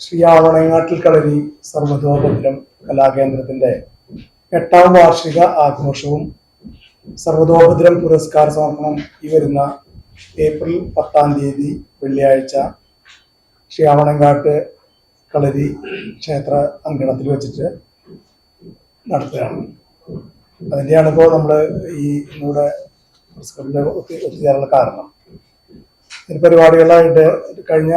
ശ്രീ ആവണങ്ങാട്ടിൽ കളരി സർവതോപദ്രം കലാകേന്ദ്രത്തിന്റെ 8ാം വാർഷിക ആഘോഷവും സർവതോപദ്രം പുരസ്കാര സമർപ്പണം ഈ വരുന്ന ഏപ്രിൽ 10-ാം തീയതി വെള്ളിയാഴ്ച ശ്രീ ആവണങ്ങാട്ട് കളരി ക്ഷേത്ര അങ്കണത്തിൽ വെച്ചിട്ട് നടത്തുകയാണ്. അതിൻ്റെയാണ് ഇപ്പോൾ നമ്മൾ ഈ ഇന്നിവിടെ പുരസ്കാരത്തിൽ ഒത്തുചേരാനുള്ള കാരണം. ഇതിന് പരിപാടികളായിട്ട് കഴിഞ്ഞ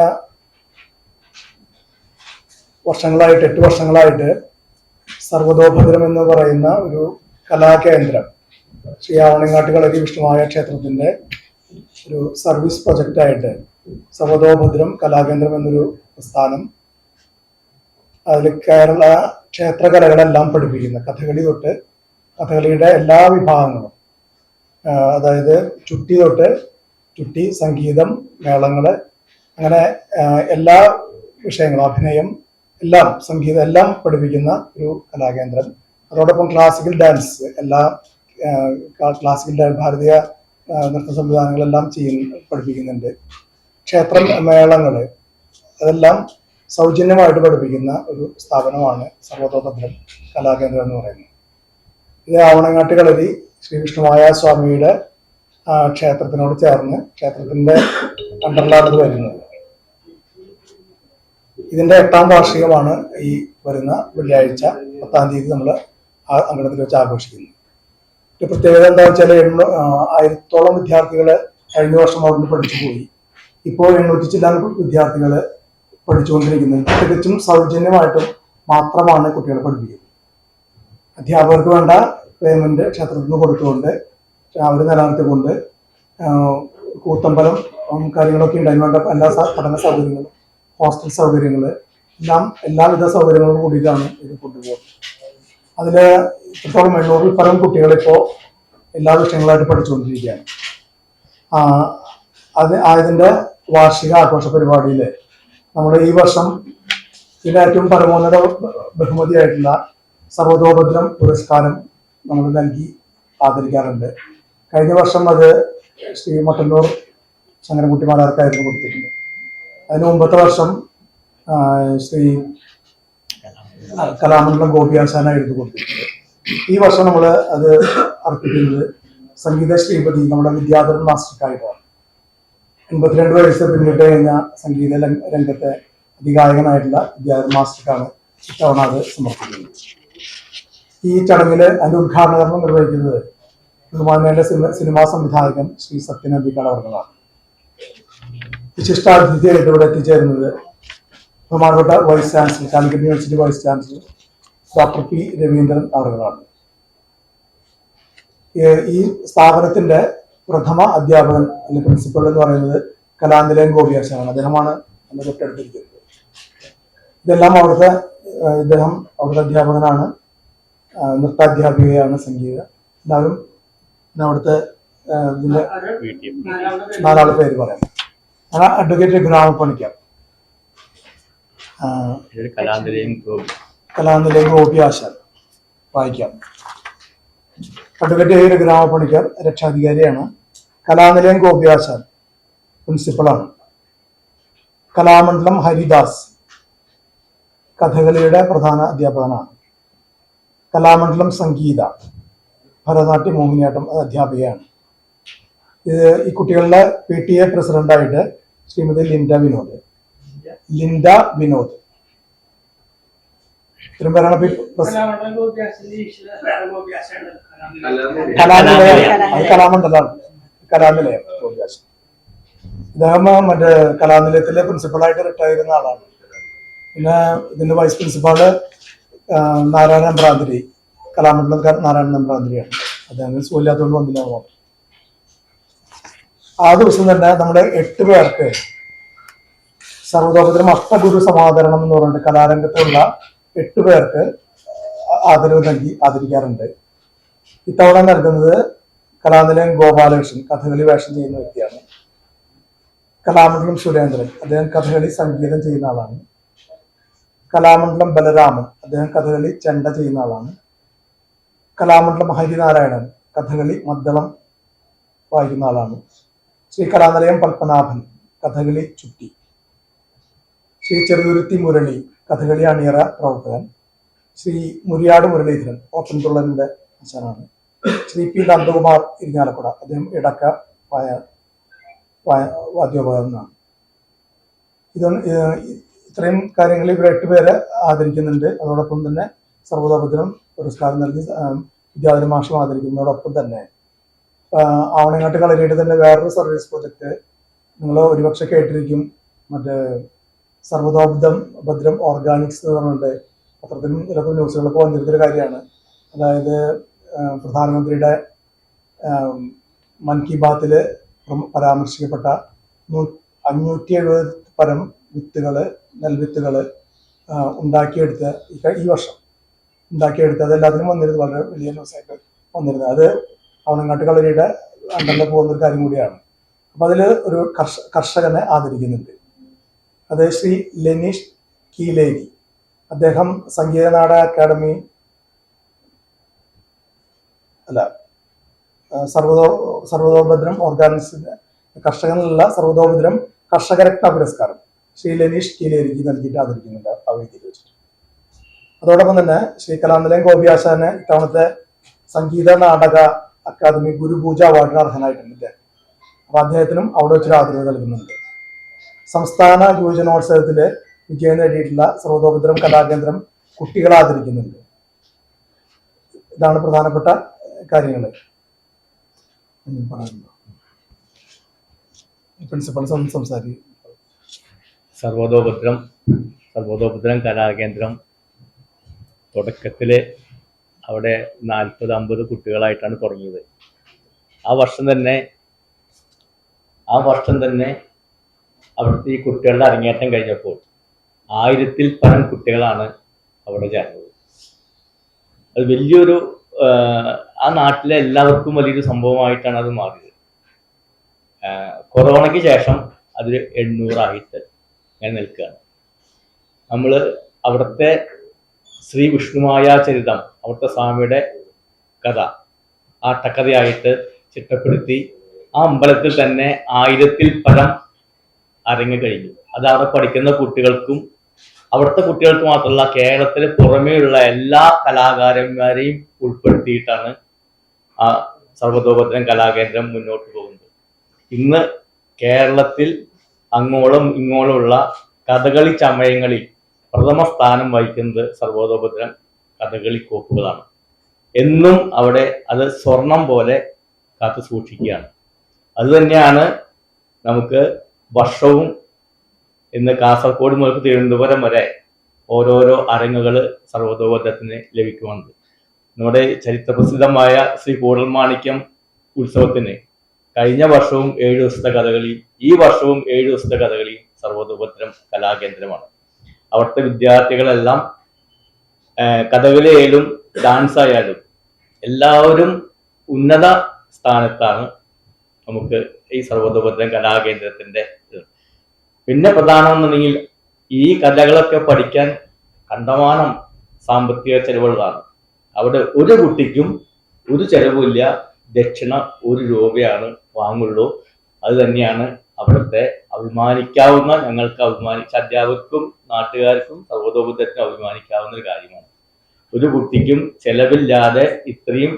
വർഷങ്ങളായിട്ട് 8 വർഷങ്ങളായിട്ട് സർവതോഭദ്രം എന്ന് പറയുന്ന ഒരു കലാകേന്ദ്രം ശ്രീ ആവണങ്ങാട്ട് കളരി വിഷ്ണുമായ ക്ഷേത്രത്തിന്റെ ഒരു സർവീസ് പ്രൊജക്റ്റായിട്ട് സർവതോഭദ്രം കലാകേന്ദ്രം എന്നൊരു സ്ഥാനം അതിൽ കേരള ക്ഷേത്രകലകളെല്ലാം പഠിപ്പിക്കുന്ന കഥകളി തൊട്ട് കഥകളിയുടെ എല്ലാ വിഭാഗങ്ങളും, അതായത് ചുട്ടി സംഗീതം, മേളങ്ങള്, അങ്ങനെ എല്ലാ വിഷയങ്ങളും, അഭിനയം, എല്ലാം, സംഗീതം എല്ലാം പഠിപ്പിക്കുന്ന ഒരു കലാകേന്ദ്രം. അതോടൊപ്പം ക്ലാസിക്കൽ ഡാൻസ്, ക്ലാസിക്കൽ ഡാൻസ്, ഭാരതീയ നൃത്ത സംവിധാനങ്ങളെല്ലാം പഠിപ്പിക്കുന്നുണ്ട്. ക്ഷേത്രം മേളങ്ങള് അതെല്ലാം സൗജന്യമായിട്ട് പഠിപ്പിക്കുന്ന ഒരു സ്ഥാപനമാണ് സർവതോഭദ്രം കലാകേന്ദ്രം എന്ന് പറയുന്നത്. ഇത് ആവണങ്ങാട്ട് കളരി ശ്രീ വിഷ്ണുമായ സ്വാമിയുടെ ക്ഷേത്രത്തിനോട് ചേർന്ന് ക്ഷേത്രത്തിന്റെ അണ്ടറിലാണ് വരുന്നത്. ഇതിന്റെ 8ാം വാർഷികമാണ് ഈ വരുന്ന വെള്ളിയാഴ്ച 10-ാം തീയതി നമ്മൾ അങ്കണത്തിൽ വെച്ച് ആഘോഷിക്കുന്നത്. ഒരു പ്രത്യേകത എന്താ വെച്ചാൽ 1000-ഓളം വിദ്യാർത്ഥികള് കഴിഞ്ഞ വർഷം അവിടെ പഠിച്ചു പോയി. ഇപ്പോൾ 800 ചില്ലാൻ വിദ്യാർത്ഥികള് പഠിച്ചുകൊണ്ടിരിക്കുന്നത്. തികച്ചും സൗജന്യമായിട്ടും മാത്രമാണ് കുട്ടികളെ പഠിപ്പിക്കുന്നത്. അധ്യാപകർക്ക് വേണ്ട പേയ്മെന്റ് ക്ഷേത്രത്തിൽ നിന്ന് കൊടുത്തുകൊണ്ട് അവർ നിലനിർത്തിക്കൊണ്ട് കൂത്തമ്പലം കാര്യങ്ങളൊക്കെ ഉണ്ട്. അതിന് വേണ്ട എല്ലാ പഠന സൗകര്യങ്ങളും, ഹോസ്റ്റൽ സൗകര്യങ്ങൾ എല്ലാവിധ സൗകര്യങ്ങളും കൂടിയിട്ടാണ് ഇത് കൊണ്ടുപോകുന്നത്. അതില് ഇത്രത്തോളം 800-ൽ പരം കുട്ടികളിപ്പോ എല്ലാ വിഷയങ്ങളായിട്ട് പഠിച്ചുകൊണ്ടിരിക്കുകയാണ്. ഇതിന്റെ വാർഷിക ആഘോഷ പരിപാടിയിൽ നമ്മൾ ഈ വർഷം ഇതിന്റെ ഏറ്റവും പരമോന്നത ബഹുമതിയായിട്ടുള്ള സർവതോഭദ്രം പുരസ്കാരം നമ്മൾ നൽകി ആദരിക്കാറുണ്ട്. കഴിഞ്ഞ വർഷം അത് ശ്രീ മട്ടന്നൂർ ശങ്കരൻകുട്ടി മാരാർക്കായിരുന്നു കൊടുത്തിട്ടുണ്ട്. അതിന് മുമ്പത്തെ വർഷം ശ്രീ കലാമണ്ഡലം ഗോപിയാശാനായിരുന്നു കൊടുത്തിട്ടുണ്ട്. ഈ വർഷം നമ്മൾ അത് അർപ്പിക്കുന്നത് സംഗീത ശ്രീപതി നമ്മുടെ വിദ്യാധരൻ മാസ്റ്റർക്കായിട്ടാണ്. 82 വയസ്സ് പിന്നിട്ട് കഴിഞ്ഞ സംഗീത രംഗത്തെ അതിഗായകനായിട്ടുള്ള വിദ്യാധരൻ മാസ്റ്റർക്കാണ് ഇത്തവണ അത് സമർപ്പിക്കുന്നത്. ഈ ചടങ്ങിൽ അതിന്റെ ഉദ്ഘാടനം നിർവഹിക്കുന്നത് ബഹുമാന്യന്റെ സിനിമാ സംവിധായകൻ ശ്രീ സത്യൻ അന്തിക്കാട് അവർകളാണ്. വിശിഷ്ടാതിഥിയായിട്ട് ഇവിടെ എത്തിച്ചേരുന്നത് ബഹുമാനപ്പെട്ട vice chancellor, Calicut university vice chancellor doctor P Raveendran അവറുകളാണ്. ഈ സ്ഥാപനത്തിന്റെ പ്രഥമ അധ്യാപകൻ അല്ലെങ്കിൽ പ്രിൻസിപ്പൽ എന്ന് പറയുന്നത് കലാനിലയം ഗോപിയാശാനാണ്. അദ്ദേഹമാണ് എന്നെ തൊട്ടടുത്തിരിക്കുന്നത്. ഇദ്ദേഹം അവിടുത്തെ അധ്യാപകനാണ്, നൃത്താധ്യാപികയാണ്, സംഗീത എല്ലാവരും. അവിടുത്തെ ഇതിന്റെ 4 പേര് പറയാം. അഡ്വക്കേറ്റ് ഗ്രാമപ്പണിക്കർ, കലാനിലയം ഗോപിയാശാൻ വായിക്കാം. അഡ്വക്കേറ്റ് ഗ്രാമപ്പണിക്കർ രക്ഷാധികാരിയാണ്. കലാനിലയം ഗോപിയാശാൻ പ്രിൻസിപ്പളാണ്. കലാമണ്ഡലം ഹരിദാസ് കഥകളിയുടെ പ്രധാന അധ്യാപകനാണ്. കലാമണ്ഡലം സംഗീത ഭരതനാട്യം, മോഹിനിയാട്ടം അധ്യാപികയാണ്. ഈ കുട്ടികളുടെ PTA പ്രസിഡന്റായിട്ട് ശ്രീമതി ലിൻഡ വിനോദ്. കലാനിലയം ഗോപിയാശാൻ. ഇദ്ദേഹം മറ്റേ കലാനിലയത്തിലെ പ്രിൻസിപ്പളായിട്ട് റിട്ടയർ ചെയ്യുന്ന ആളാണ്. പിന്നെ ഇതിന്റെ വൈസ് പ്രിൻസിപ്പാള് നാരായണ നമ്പ്രാന്തിരി, കലാമണ്ഡലം നാരായണ നമ്പ്രാന്തിരിയാണ്. അദ്ദേഹം സുഖമില്ലാത്തതുകൊണ്ട് വന്നില്ല. ആ ദിവസം തന്നെ നമ്മുടെ 8 പേർക്ക് സർവതോഭദ്രം അഷ്ടഗുരു സമാദരണം എന്ന് പറഞ്ഞിട്ട് കലാരംഗത്തുള്ള 8 പേർക്ക് ആദരവ് നൽകി ആദരിക്കാറുണ്ട്. ഇത്തവണ നൽകുന്നത് കലാനിലയം ഗോപാലകൃഷ്ണൻ, കഥകളി വേഷം ചെയ്യുന്ന വ്യക്തിയാണ്. കലാമണ്ഡലം സുരേന്ദ്രൻ, അദ്ദേഹം കഥകളി സംഗീതം ചെയ്യുന്ന ആളാണ്. കലാമണ്ഡലം ബലരാമൻ, അദ്ദേഹം കഥകളി ചെണ്ട ചെയ്യുന്ന ആളാണ്. കലാമണ്ഡലം ഹരിനാരായണൻ, കഥകളി മദ്ദളം വായിക്കുന്ന ആളാണ്. ശ്രീ കലാനിലയം പത്മനാഭൻ, കഥകളി ചുട്ടി. ശ്രീ ചെറുതുരുത്തി മുരളി കഥകളി അണിയറ പ്രവർത്തകൻ, ശ്രീ മുരിയാട് മുരളീധരൻ ഓട്ടൻതുള്ളലിന്റെ അച്ഛനാണ്, ശ്രീ പി നന്ദകുമാർ ഇരിഞ്ഞാലക്കുട, അദ്ദേഹം ഇടക്ക വാദ്യോപകരണമാണ്. ഇത്രയും കാര്യങ്ങൾ ഇവർ 8 പേരെ ആദരിക്കുന്നുണ്ട്. അതോടൊപ്പം തന്നെ സർവ്വതോപദ്രം പുരസ്കാരം നൽകി വിദ്യാധര മാഷം ആദരിക്കുന്നതോടൊപ്പം തന്നെ ആവണങ്ങാട്ട് കളരിയുടെ തന്നെ വേറൊരു സർവീസ് പ്രൊജക്ട് നിങ്ങൾ ഒരുപക്ഷെ കേട്ടിരിക്കും. മറ്റേ ഭദ്രം ഓർഗാനിക്സ് എന്ന് പറഞ്ഞിട്ട് പത്രത്തിലും ചിലപ്പോൾ ന്യൂസുകളൊക്കെ വന്നിരുന്നൊരു കാര്യമാണ്. അതായത് പ്രധാനമന്ത്രിയുടെ മൻ കി ബാത്തിൽ പരാമർശിക്കപ്പെട്ട 570 പരം നെൽവിത്തുകൾ ഉണ്ടാക്കിയെടുത്ത് ഈ വർഷം ഉണ്ടാക്കിയെടുത്ത് അതെല്ലാത്തിനും വന്നിരുന്നത് വളരെ വലിയ ന്യൂസായിട്ട് വന്നിരുന്നത്. അത് അവണങ്ങാട്ട് കളരിയുടെ അണ്ടറിൽ പോകുന്നൊരു കാര്യം കൂടിയാണ്. അപ്പം അതിൽ ഒരു കർഷകനെ ആദരിക്കുന്നുണ്ട്. അത് ശ്രീ ലെനീഷ് കീലേരി. അദ്ദേഹം സംഗീത നാടക അക്കാദമി സർവതോഭദ്രം ഓർഗാനിക്സിന്റെ കർഷകനുള്ള സർവതോഭദ്രം കർഷകരത്ന പുരസ്കാരം ശ്രീ ലെനീഷ് കീലേരിക്ക് നൽകിയിട്ട് ആദരിക്കുന്നുണ്ട് ആ വേദിയിൽ വെച്ചിട്ട്. അതോടൊപ്പം തന്നെ ശ്രീ കലാനിലയം ഗോപിയാശാന് ഇത്തവണത്തെ സംഗീത നാടക അക്കാദമി ഗുരുപൂജ അവാർഡിന് അർഹനായിട്ടുണ്ട്. അപ്പൊ അദ്ദേഹത്തിനും അവിടെ വെച്ചൊരു ആദരവ് നൽകുന്നുണ്ട്. സംസ്ഥാന യുവജനോത്സവത്തില് വിജയം നേടിയിട്ടുള്ള സർവതോഭദ്രം കലാകേന്ദ്രം കുട്ടികളെ ആദരിക്കുന്നുണ്ട്. ഇതാണ് പ്രധാനപ്പെട്ട കാര്യങ്ങൾ. പ്രിൻസിപ്പൽ സംസാരിക്കും. സർവതോഭദ്രം കലാകേന്ദ്രം തുടക്കത്തില് അവിടെ 40-50 കുട്ടികളായിട്ടാണ് തുടങ്ങിയത്. ആ വർഷം തന്നെ അവിടുത്തെ ഈ കുട്ടികളുടെ അരങ്ങേറ്റം കഴിഞ്ഞപ്പോൾ 1000-ൽ പരം കുട്ടികളാണ് അവിടെ ചേർന്നത്. അത് വലിയൊരു ആ നാട്ടിലെ എല്ലാവർക്കും വലിയൊരു സംഭവമായിട്ടാണ് അത് മാറിയത്. കൊറോണയ്ക്ക് ശേഷം അത് 800 ഞാൻ നിൽക്കുകയാണ്. നമ്മൾ അവിടുത്തെ ശ്രീ വിഷ്ണുമായ ചരിതം, അവിടുത്തെ സ്വാമിയുടെ കഥ ആട്ടക്കഥയായിട്ട് ചിട്ടപ്പെടുത്തി ആ അമ്പലത്തിൽ തന്നെ 1000-ൽ പരം അരങ്ങ് കഴിഞ്ഞു. അത് അവിടെ പഠിക്കുന്ന കുട്ടികൾക്കും അവിടുത്തെ കുട്ടികൾക്ക് മാത്രമല്ല, കേരളത്തിന് പുറമേയുള്ള എല്ലാ കലാകാരന്മാരെയും ഉൾപ്പെടുത്തിയിട്ടാണ് ആ സർവതോഭദ്രം കലാകേന്ദ്രം മുന്നോട്ട് പോകുന്നത്. ഇന്ന് കേരളത്തിൽ അങ്ങോളം ഇങ്ങോളമുള്ള കഥകളി ചമയങ്ങളിൽ പ്രഥമ സ്ഥാനം വഹിക്കുന്നത് സർവതോഭദ്രം കഥകളി കോപ്പുകളാണ്. എന്നും അവിടെ അത് സ്വർണം പോലെ കാത്തു സൂക്ഷിക്കുകയാണ്. അതുതന്നെയാണ് നമുക്ക് വർഷവും ഇന്ന് കാസർഗോഡ് മുതൽ തിരുവനന്തപുരം വരെ ഓരോരോ അരങ്ങുകൾ സർവതോഭദ്രത്തിന് ലഭിക്കുന്നുണ്ട്. നമ്മുടെ ചരിത്രപ്രസിദ്ധമായ ശ്രീ കൂടൽമാണിക്യം ഉത്സവത്തിന് കഴിഞ്ഞ വർഷവും 7 ദിവസത്തെ കഥകളി, ഈ വർഷവും 7 ദിവസത്തെ കഥകളി സർവതോഭദ്രം കലാകേന്ദ്രമാണ്. അവിടുത്തെ വിദ്യാർത്ഥികളെല്ലാം കഥകളിയായാലും ഡാൻസ് ആയാലും എല്ലാവരും ഉന്നത സ്ഥാനത്താണ് നമുക്ക് ഈ സർവതോഭദ്രം കലാകേന്ദ്രത്തിന്റെ. പിന്നെ പ്രധാനമെന്നുണ്ടെങ്കിൽ ഈ കലകളൊക്കെ പഠിക്കാൻ കണ്ടമാനം സാമ്പത്തിക ചെലവുകളാണ്. അവിടെ ഒരു കുട്ടിക്കും ഒരു ചെലവുമില്ല, ദക്ഷിണ 1 രൂപയാണ് വാങ്ങുള്ളൂ. അത് തന്നെയാണ് അവിടുത്തെ ഞങ്ങൾക്ക് അഭിമാനിച്ച അധ്യാപകർക്കും നാട്ടുകാർക്കും സർവതോഭദ്രത്തിന് അഭിമാനിക്കാവുന്ന ഒരു കാര്യമാണ്. ഒരു കുട്ടിക്കും ചെലവില്ലാതെ ഇത്രയും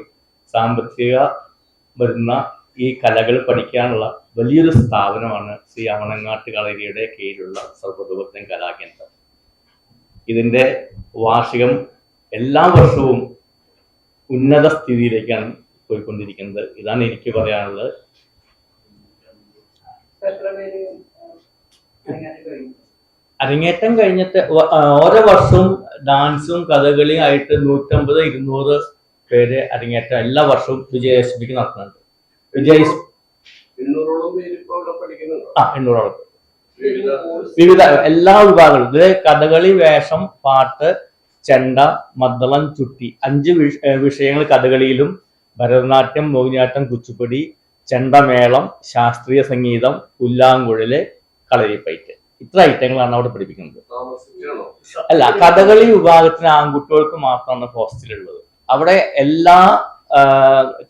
സാമ്പത്തിക വരുന്ന ഈ കലകൾ പഠിക്കാനുള്ള വലിയൊരു സ്ഥാപനമാണ് ശ്രീ അവണങ്ങാട്ട് കളരിയുടെ കീഴിലുള്ള സർവതോഭദ്രം കലാകേന്ദ്രം. ഇതിന്റെ വാർഷികം എല്ലാ വർഷവും ഉന്നത സ്ഥിതിയിലേക്കാണ് പോയിക്കൊണ്ടിരിക്കുന്നത്. ഇതാണ് എനിക്ക് പറയാനുള്ളത്. അരങ്ങേറ്റം കഴിഞ്ഞിട്ട് ഓരോ വർഷവും ഡാൻസും കഥകളിയും ആയിട്ട് 150-200 പേര് അരങ്ങേറ്റം എല്ലാ വർഷവും വിജയദശമിക്ക് നടത്തുന്നുണ്ട്. 800ഓളം വിവിധ എല്ലാ വിഭാഗങ്ങളും. ഇത് കഥകളി, വേഷം, പാട്ട്, ചെണ്ട, മദ്ദളം, ചുട്ടി 5 വിഷയങ്ങൾ കഥകളിയിലും, ഭരതനാട്യം, മോഹിനിയാട്ടം, കുച്ചിപ്പുടി, ചെണ്ടമേളം, ശാസ്ത്രീയ സംഗീതം, പുല്ലാങ്കുഴല്, കളരിപ്പയറ്റ്, ഇത്ര ഐറ്റങ്ങളാണ് അവിടെ പഠിപ്പിക്കുന്നത്. അല്ല, കഥകളി വിഭാഗത്തിന് ആൺകുട്ടികൾക്ക് മാത്രമാണ് ഹോസ്റ്റലുള്ളത്. അവിടെ എല്ലാ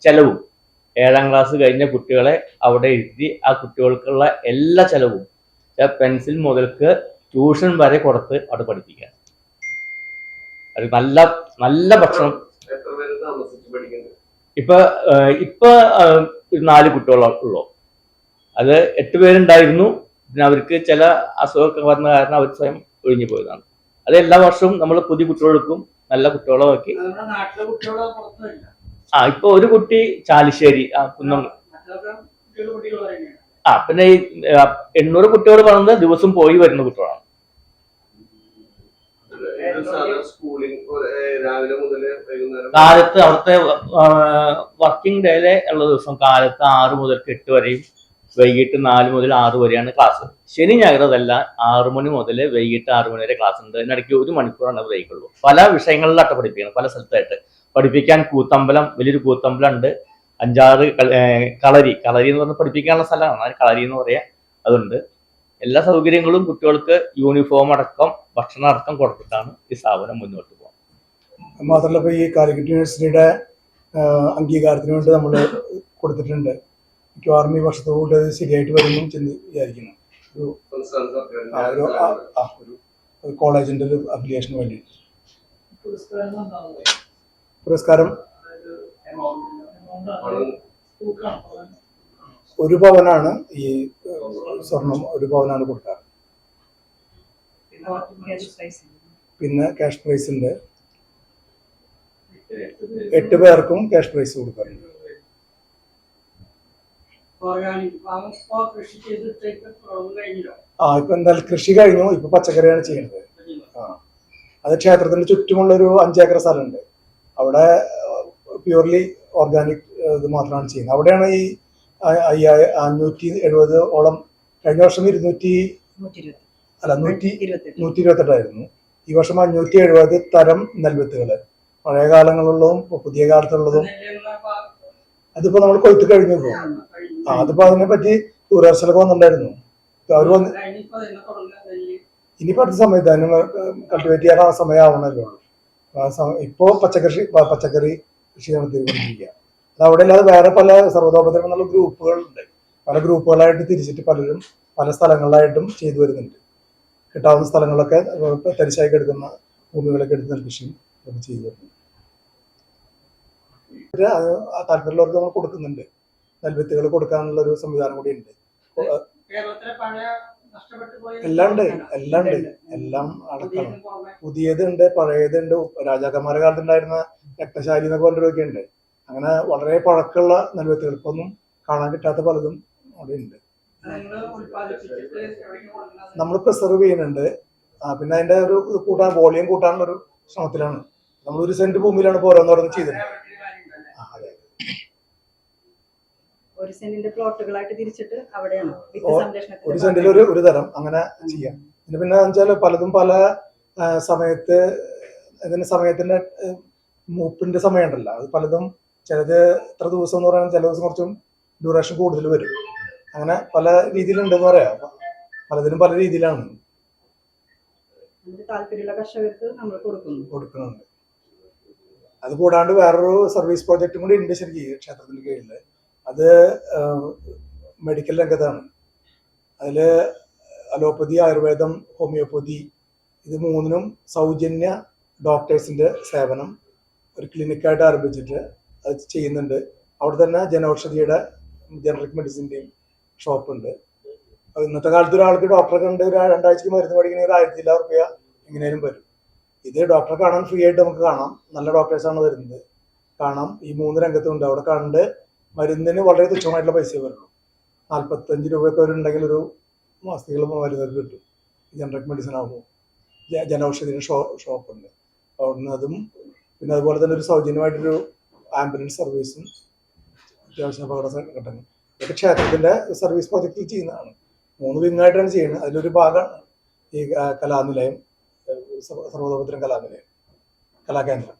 ചെലവും 7ാം ക്ലാസ് കഴിഞ്ഞ കുട്ടികളെ അവിടെ ഇരുത്തി ആ കുട്ടികൾക്കുള്ള എല്ലാ ചെലവും പെൻസിൽ മുതൽക്ക് ട്യൂഷൻ വരെ കൊടുത്ത് അവിടെ പഠിപ്പിക്കുക. അത് നല്ല നല്ല ഭക്ഷണം. ഇപ്പൊ ഇപ്പൊ 4 കുട്ടികളുള്ളൂ. അത് 8 പേരുണ്ടായിരുന്നു. പിന്നെ അവർക്ക് ചില അസുഖമൊക്കെ വന്ന കാരണം അവർ സ്വയം ഒഴിഞ്ഞു പോയതാണ്. അത് എല്ലാ വർഷവും നമ്മൾ പുതിയ കുട്ടികൾക്കും നല്ല കുട്ടികളെ നോക്കി. ഇപ്പൊ ഒരു കുട്ടി ചാലിശ്ശേരി കുന്നം. പിന്നെ ഈ 800 കുട്ടികൾ പറഞ്ഞത് ദിവസം പോയി വരുന്ന കുട്ടികളാണ്. കാലത്ത് അവിടുത്തെ വർക്കിംഗ് ഡേയിലെ ഉള്ള ദിവസം കാലത്ത് 6 മുതൽ 8 വരെയും വൈകിട്ട് 4 മുതൽ 6 വരെയാണ് ക്ലാസ്. ശനി ഞായർ അതല്ല, 6 മണി മുതൽ വൈകിട്ട് 6 മണി വരെ ക്ലാസ് ഉണ്ട്. ഇതിനിടയ്ക്ക് 1 മണിക്കൂറാണ് ബ്രേക്ക് ഉള്ളൂ. പല വിഷയങ്ങളിലായിട്ട് പഠിപ്പിക്കണം, പല സ്ഥലത്തായിട്ട് പഠിപ്പിക്കാൻ. കൂത്തമ്പലം, വലിയൊരു കൂത്തമ്പലം ഉണ്ട്. 5-6 കളരി എന്ന് പറഞ്ഞാൽ പഠിപ്പിക്കാനുള്ള സ്ഥലമാണ്, അതിന് കളരി എന്ന് പറയാ. അതുണ്ട്. എല്ലാ സൗകര്യങ്ങളും കുട്ടികൾക്ക് യൂണിഫോം അടക്കം ഭക്ഷണം അടക്കം കൊടുത്തിട്ടാണ് ഈ സ്ഥാപനം മുന്നോട്ട് പോകുന്നത്. മാത്രമല്ല ഇപ്പൊ ഈ കാലിക്കറ്റ് യൂണിവേഴ്സിറ്റിയുടെ അംഗീകാരത്തിന് വേണ്ടി നമ്മൾ കൊടുത്തിട്ടുണ്ട്. മിക്കവാറും ഈ വർഷത്തോട് ശരിയായിട്ട് വരുന്നു വിചാരിക്കുന്നു. ഒരു കോളേജിന്റെ ഒരു അഫിലിയേഷന് വേണ്ടി പുരസ്കാരം 1 പവനാണ്. ഈ സ്വർണം 1 പവനാണ് കൊടുക്കാറ്. പിന്നെ ക്യാഷ് പ്രൈസ് ഉണ്ട്. 8 പേർക്കും ക്യാഷ് പ്രൈസ് കൊടുക്കാറുണ്ട്. ഇപ്പൊ എന്തായാലും കൃഷി കഴിഞ്ഞു. ഇപ്പൊ പച്ചക്കറിയാണ് ചെയ്യുന്നത്. അത് ക്ഷേത്രത്തിന്റെ ചുറ്റുമുള്ള ഒരു 5 ഏക്കർ സ്ഥലമുണ്ട്. അവിടെ പ്യൂർലി ഓർഗാനിക് ഇത് മാത്രമാണ് ചെയ്യുന്നത്. അവിടെയാണ് ഈ 570 കഴിഞ്ഞ വർഷം 128 ഈ വർഷം 570 തരം നെൽവിത്തുകള്, പഴയ കാലങ്ങളിലുള്ളതും പുതിയ കാലത്തുള്ളതും. അതിപ്പോ നമ്മൾ കൊയ്ത്ത് കഴിഞ്ഞു. അതിപ്പോ അതിനെ പറ്റി ടൂറിസ്റ്റുകളൊക്കെ വന്നിട്ടുണ്ടായിരുന്നു. അവർ വന്ന് ഇനിയിപ്പോ അടുത്ത സമയത്ത് അതിന് കൾട്ടിവേറ്റ് ചെയ്യാൻ സമയമാവണല്ലോ ഉള്ളൂ. ഇപ്പോ പച്ചക്കറി കൃഷി നടത്തിക്കൊണ്ടിരിക്കുക. അത് അവിടെ അല്ലാതെ വേറെ പല സർവ്വതോപദ്രവം എന്നുള്ള ഗ്രൂപ്പുകളുണ്ട്. പല ഗ്രൂപ്പുകളായിട്ട് തിരിച്ചിട്ട് പലരും പല സ്ഥലങ്ങളിലായിട്ടും ചെയ്തു വരുന്നുണ്ട്. കിട്ടാവുന്ന സ്ഥലങ്ങളൊക്കെ തരിശായി എടുക്കുന്ന ഭൂമികളൊക്കെ എടുത്ത് നെൽകൃഷിയും ഒക്കെ ചെയ്തു വരുന്നുണ്ട്. താല്പര്യമുള്ളവർക്ക് നമ്മൾ കൊടുക്കുന്നുണ്ട്. നെൽവിത്തുകൾ കൊടുക്കാനുള്ള ഒരു സംവിധാനം കൂടി ഉണ്ട്. എല്ലാം അടക്കണം. പുതിയതുണ്ട്, പഴയതുണ്ട്. രാജാക്കന്മാരുടെ കാലത്തുണ്ടായിരുന്ന രക്തശാലി എന്നൊക്കെ പറഞ്ഞൊക്കെ ഉണ്ട്. അങ്ങനെ വളരെ പഴക്കമുള്ള നെൽവിത്തുകൾ ഇപ്പൊന്നും കാണാൻ കിട്ടാത്ത പലതും അവിടെ ഉണ്ട്. നമ്മൾ പ്രിസർവ് ചെയ്യുന്നുണ്ട്. പിന്നെ അതിന്റെ ഒരു വോളിയം കൂട്ടാനുള്ള ഒരു ശ്രമത്തിലാണ്. നമ്മൾ 1 സെന്റ് ഭൂമിയിലാണ് ഇപ്പോൾ ഓരോന്നോരോന്ന് ചെയ്തത്. ഒരു സെന്റിന്റെ പ്ലോട്ടുകളായിട്ട് തിരിച്ചിട്ട് അവിടെയാണ് 1 സെന്റിൽ ഒരു തരം അങ്ങനെ ചെയ്യാം. പിന്നെ വെച്ചാൽ പലതും പല സമയത്തിന്റെ മൂപ്പിന്റെ സമയം ഉണ്ടല്ലോ. അത് പലതും ചിലത് ഇത്ര ദിവസം എന്ന് പറയുന്നത് ചില ദിവസം കുറച്ചും ഡ്യൂറേഷൻ കൂടുതൽ വരും. അങ്ങനെ പല രീതിയിലുണ്ടെന്ന് പറയാം. പലതിനും പല രീതിയിലാണ് താല്പര്യമുള്ള കർഷകർക്ക് നമ്മൾ കൊടുക്കുന്നുണ്ട്. അത് കൂടാണ്ട് വേറൊരു സർവീസ് പ്രോജക്റ്റും കൂടി ഉണ്ട് ശരിക്കും ക്ഷേത്രത്തിന്റെ കീഴിൽ. അത് മെഡിക്കൽ രംഗത്താണ്. അതിൽ അലോപ്പതി, ആയുർവേദം, ഹോമിയോപ്പതി ഇത് 3നും സൗജന്യ ഡോക്ടേഴ്സിന്റെ സേവനം ഒരു ക്ലിനിക്കായിട്ട് ആരംഭിച്ചിട്ട് അത് ചെയ്യുന്നുണ്ട്. അവിടെ തന്നെ ജനൌഷധിയുടെ ജനറിക് മെഡിസിൻ്റെയും ഷോപ്പുണ്ട്. ഇന്നത്തെ കാലത്ത് ഒരാൾക്ക് ഡോക്ടറെ കണ്ട് ഒരു 2 ആഴ്ചക്ക് മരുന്ന് മേടിക്കണമെങ്കിൽ 1,200 രൂപ എങ്ങനെയും വരും. ഇത് ഡോക്ടറെ കാണാൻ ഫ്രീ ആയിട്ട് നമുക്ക് കാണാം. നല്ല ഡോക്ടേഴ്സാണ് വരുന്നത്. കാണാം. ഈ 3 രംഗത്തുണ്ട്. അവിടെ കണ്ട് മരുന്നിന് വളരെ തുച്ഛമായിട്ടുള്ള പൈസ വരുള്ളൂ. 45 രൂപയൊക്കെ ഉണ്ടെങ്കിൽ ഒരു മാസത്തേക്കുള്ള മരുന്ന് കിട്ടും. ജനറിക് മെഡിസിൻ ആകുമ്പോൾ ജനൌഷധിയുടെ ഷോപ്പുണ്ട്. അവിടുന്ന് അതും പിന്നെ അതുപോലെ തന്നെ ഒരു സൗജന്യമായിട്ടൊരു ആംബുലൻസ് സർവീസും അത്യാവശ്യം അപകട ഘട്ടങ്ങൾ ഇതൊക്കെ ക്ഷേത്രത്തിന്റെ സർവീസ് പ്രോജക്റ്റിൽ ചെയ്യുന്നതാണ്. 3 വിങ്ങായിട്ടാണ് ചെയ്യുന്നത്. അതിലൊരു ഭാഗമാണ് ഈ കലാനിലയം, സർവ്വതോപദ്രം കലാനിലയം, കലാകേന്ദ്രം.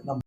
നമ്പർ